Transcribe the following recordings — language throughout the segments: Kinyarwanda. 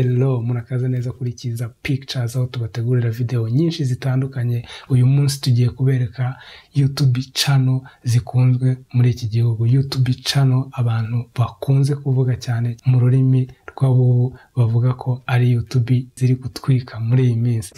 Hello, murakaza neza kuri Kiza Pictures aho tubategurira video nyinshi zitandukanye. Uyu munsi tugiye kubereka YouTube channel zikunzwe muri iki gihugu. YouTube channel abantu bakunze kuvuga cyane mu rurimi rw'abo bavuga ko ari YouTube ziri gutwika muri iyi minsi.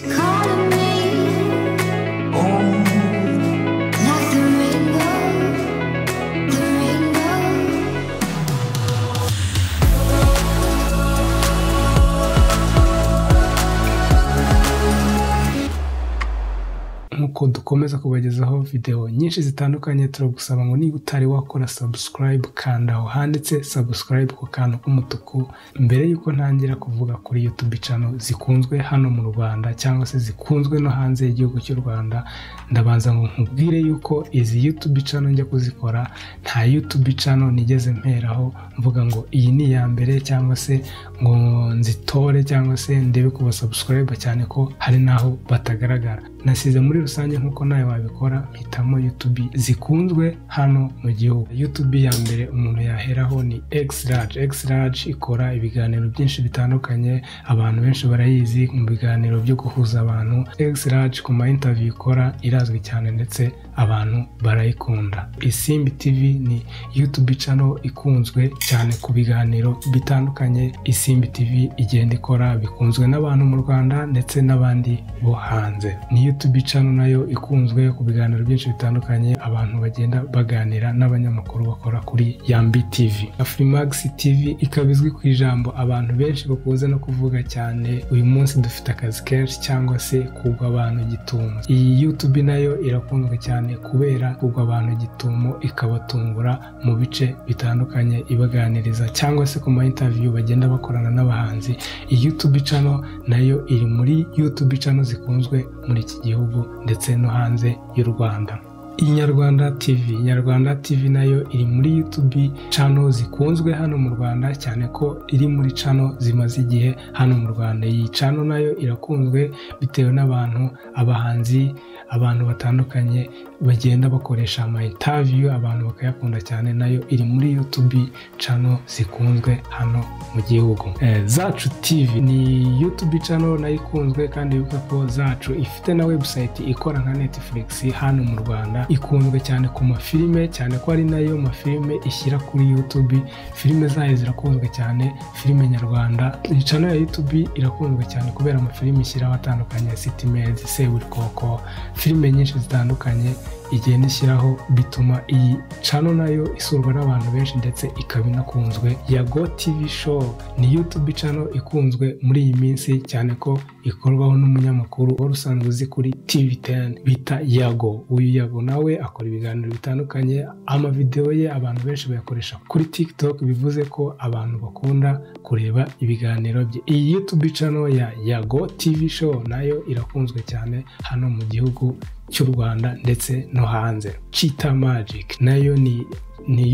Nkuko dukomeza kubagezaho video nyinshi zitandukanye, turagusaba ngo niba utari wakora subscribe kanda aho handitse subscribe ku kantu k'umutuku. Mbere yuko ntangira kuvuga kuri YouTube channel zikunzwe hano mu Rwanda cyangwa se zikunzwe no hanze y'igihugu cy'u Rwanda, ndabanza ngo nkubwire yuko izi YouTube channel njya kuzikora nta YouTube channel nigeze mperaho mvuga ngo iyi ni ya mbere cyangwa se ngo nzitore cyangwa se ndebe kuba subscribe, cyane ko hari naho batagaragara. Nasize muri rusange nkuko nawe wabikora mpitamo YouTube zikunzwe hano mu gihugu. YouTube ya mbere umuntu yaheraho ni X-Large. X-Large ikora ibiganiro byinshi bitandukanye, abantu benshi barayizi mu biganiro byo guhuza abantu. X-Large ku ma interview ikora irazwi cyane ndetse abantu barayikunda. Isimbi TV ni YouTube channel ikunzwe cyane ku biganiro bitandukanye. Isimbi TV igenda ikora bikunzwe n'abantu mu Rwanda ndetse n'abandi bo hanze. Ni YouTube channel nayo ikunzwe ku biganiro byinshi bitandukanye, abantu bagenda baganira n'abanyamakuru bakora kuri Yambi TV. Afrimax TV ikabizwi ku ijambo abantu benshi bakunze no kuvuga cyane, uyu munsi dufite akazi kenshi cyangwa se kugwa abantu gitumo. Iyi YouTube nayo irakunzwe cyane kubera kugwa abantu gitumo, ikabatungura mu bice bitandukanye ibaganiriza cyangwa se ku ma interview bagenda bakorana n'abahanzi. Iyi YouTube channel nayo iri muri YouTube channel zikunzwe muri iki gihugu ndetse no hanze y'u Rwanda. Inyarwanda TV. Inyarwanda TV nayo iri muri YouTube channel zikunzwe hano mu Rwanda, cyane ko iri muri channel zimaze igihe hano mu Rwanda. Iyi channel nayo irakunzwe bitewe n'abantu, abahanzi, abantu batandukanye bagenda bakoresha ama interview, abantu bakayakunda cyane. Nayo iri muri YouTube channel zikunzwe hano mu gihugu. Zacu TV ni YouTube channel nayo ikunzwe, kandi yuko ko Zacu ifite na website ikora nka Netflix hano mu Rwanda. Ikunzwe cyane ku mafilime, cyane ko ari nayo mafilime ishyira kuri YouTube. Filime zayo zirakunzwe cyane, filime nyarwanda. Iyi channel ya YouTube irakunzwe cyane kubera amafilime ishyiraho atandukanye, City Made, Seburikoko, filime nyinshi zitandukanye igenda ishyiraho, bituma iyi channel nayo isurwa n'abantu benshi ndetse ikaba inakunzwe. Yago TV Show ni YouTube channel ikunzwe muri iyi minsi, cyane ko ikorwaho n'umunyamakuru wari usanzwe uzi kuri TV10 bita Yago. Uyu Yago nawe akora ibiganiro bitandukanye, amavideo ye abantu benshi bayakoresha kuri TikTok, bivuze ko abantu bakunda kureba ibiganiro bye. Iyi YouTube channel ya Yago TV Show nayo irakunzwe cyane hano mu gihugu cy'u Rwanda ndetse no hanze. Cheetah Magic nayo ni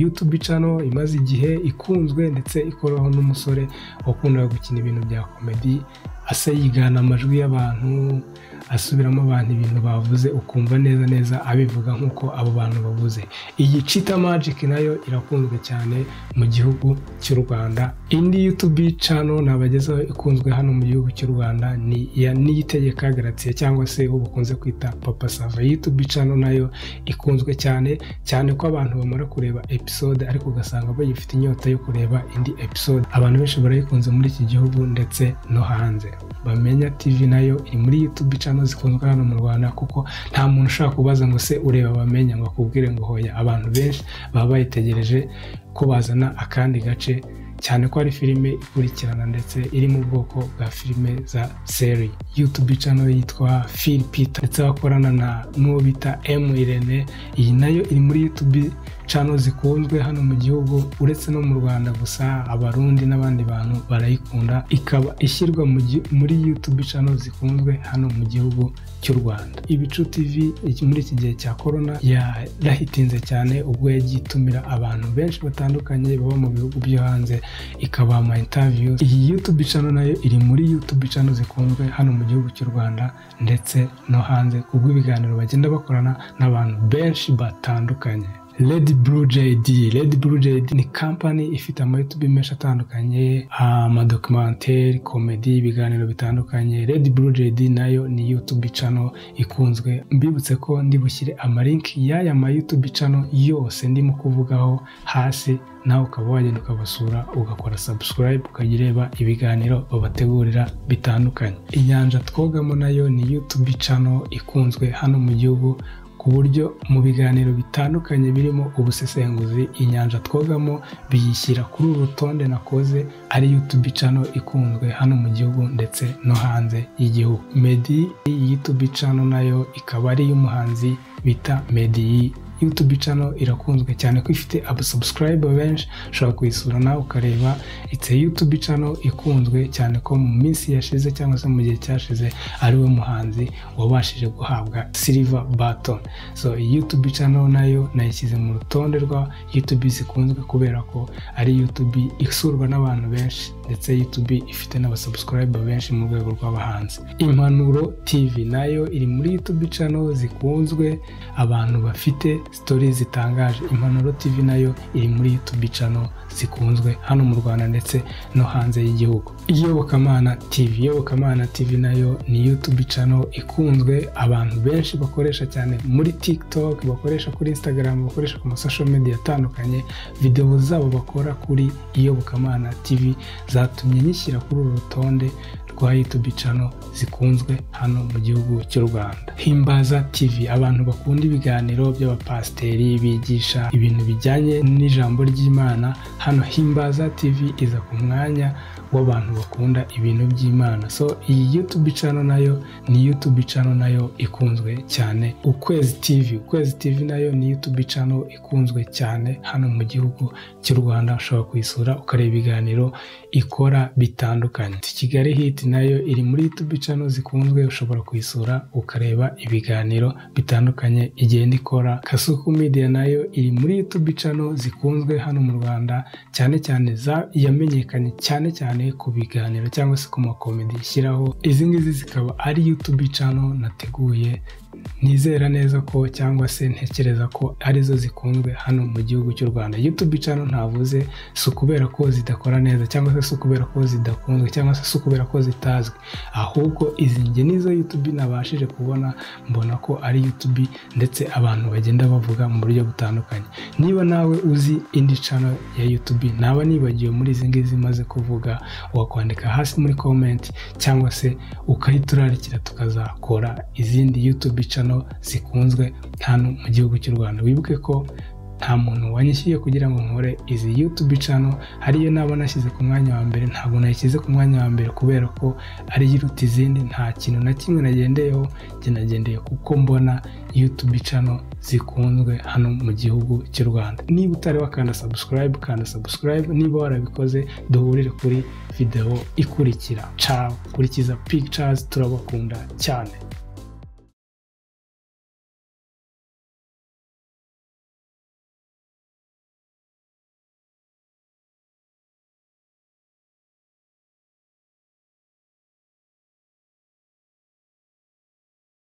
YouTube channel imaze igihe ikunzwe ndetse ikoraho n'umusore wakunda gukina ibintu bya comedy, asa yigana amajwi y'abantu, asubiramo abantu ibintu bavuze ukumva neza neza abivuga nkuko abo bantu bavuze. Iyi Cheetah Magic nayo irakunzwe cyane mu gihugu cy'u Rwanda. Indi YouTube channel nabagezaho ikunzwe hano mu gihugu cy'u Rwanda ni ya Niyitegeka Gratien cyangwa se ubu bakunze kwita Papa Sava. YouTube channel nayo ikunzwe cyane, cyane ko abantu bamara kureba episode ariko ugasanga bagifite inyota yo kureba indi episode. Abantu benshi barayikunze muri iki gihugu ndetse no hanze. Bamenya TV nayo iri muri YouTube channel zikunzwe hano mu Rwanda, kuko nta muntu ushaka kubaza ngo se ureba Bamenya ngo akubwire ngo hoya. Abantu benshi baba bayitegereje ko bazana akandi gace, cyane ko ari filime ikurikirana ndetse iri mu bwoko bwa filime za series. YouTube channel yitwa Phil Peter ndetse bakorana n'uwo bita M Irene. Iyi nayo iri muri YouTube channel zikunzwe hano mu gihugu uretse no mu Rwanda gusa, abarundi n'abandi bantu barayikunda. Ikaba ishyirwa muri YouTube channel zikunzwe hano mu gihugu cy'u Rwanda. Ibicu TV muri iki gihe cya corona yarahitinze cyane, ubwo yagiye itumira abantu benshi batandukanye baba mu bihugu byo hanze ikabaha ama interviews. Iyi YouTube channel nayo iri muri YouTube channel zikunzwe hano mu gihugu cy'u Rwanda ndetse no hanze, kubwo ibiganiro bagenda bakorana n'abantu benshi batandukanye. Red Blue JD. Red Blue JD ni company ifite ama YouTube menshi atandukanye, amadocumentary, comedy, ibiganiro bitandukanye. Red Blue JD nayo ni YouTube channel ikunzwe. Mbibutse ko ndi bushyire amalink y'aya ma YouTube channel yose ndimo kuvugaho hasi, nawe ukaba wagenda ukabasura ugakora subscribe ukagireba ibiganiro babategurira bitandukanye. Inyanja twogamo nayo ni YouTube channel ikunzwe hano mu gihugu, ku buryo mu biganiro bitandukanye birimo ubusesenguzi inyanja twogamo biyishyira kuri uru rutonde nakoze ari YouTube channel ikunzwe hano mu gihugu ndetse no hanze y'igihugu. Meddy YouTube channel nayo ikaba ari y'umuhanzi bita Meddy. YouTube channel irakunzwe cyane ko ifite abasubscriber benshi, ushobora kuyisura nawe ukareba. It's a YouTube channel ikunzwe cyane ko mu minsi yashize cyangwa se mu gihe cyashize ari we muhanzi wabashije guhabwa silver button. So YouTube channel nayo nayishyize mu rutonde rwa YouTube zikunzwe kubera ko ari YouTube isurwa n'abantu benshi ndetse YouTube ifite n'abasubscriber benshi mu rwego rw'abahanzi. Impanuro TV nayo iri muri YouTube channel zikunzwe, abantu bafite stories zitangaje. Impanuro TV nayo iri muri YouTube channel zikunzwe hano mu Rwanda ndetse no hanze y'igihugu. Iyobokamana TV. Iyobokamana TV nayo ni YouTube channel ikunzwe, abantu benshi bakoresha cyane muri TikTok, bakoresha kuri Instagram, bakoresha ku social media atandukanye. Video zabo bakora kuri Iyobokamana TV zatumye nyishyira kuri uru rutonde rwa YouTube channel zikunzwe hano mu gihugu cy'u Rwanda. Himbaza TV. Abantu bakunda ibiganiro by'abapasteri bigisha ibintu bijyanye n'ijambo ry'Imana, hano Himbaza TV iza ku mwanya w'abantu bakunda ibintu by'Imana. So iyi YouTube channel nayo ni YouTube channel nayo ikunzwe cyane. Ukwezi TV. Ukwezi TV nayo ni YouTube channel ikunzwe cyane hano mu gihugu cy'u Rwanda, ushobora kuyisura ukareba ibiganiro ikora bitandukanye. Kigali Hit nayo iri muri YouTube channel zikunzwe, ushobora kuyisura ukareba ibiganiro bitandukanye igenda ikora. Kasuku Media nayo iri muri YouTube channel zikunzwe hano mu Rwanda, cyane cyane yamenyekanye cyane ku biganiro cyangwa se ku makomedi ishyiraho. Izi ngizi zikaba ari YouTube channel nateguye, nizera neza ko cyangwa se ntekereza ko arizo zikunzwe hano mu gihugu cy'u Rwanda. YouTube channel ntavuze si ukubera ko zidakora neza cyangwa se si ukubera ko zidakunzwe cyangwa se si ukubera ko zitazwi, ahubwo izi nge nizo YouTube nabashije kubona mbona ko ari YouTube ndetse abantu bagenda bavuga mu buryo butandukanye. Niba nawe uzi indi channel ya YouTube naba nibagiwe muri izi ngizi maze kuvuga, wakwandika hasi muri comment cyangwa se ukayiturarikira tukazakora izindi YouTube channel zikunzwe hano mu gihugu cy'u Rwanda. Wibuke ko nta muntu wanyishyuye kugira ngo nkore izi YouTube channel, hariyo naba nashyize ku mwanya wa mbere, ntabwo nayishyize ku mwanya wa mbere kubera ko ari yiruta izindi. Nta kintu na kimwe nagendeyeho, nagendeye kuko mbona YouTube channel zikunzwe hano mu gihugu cy'u Rwanda. Niba utari wakanda subscribe, kanda subscribe. Niba warabikoze, duhurire kuri video ikurikira. Ciao. Kurikiza Pictures, turabakunda cyane.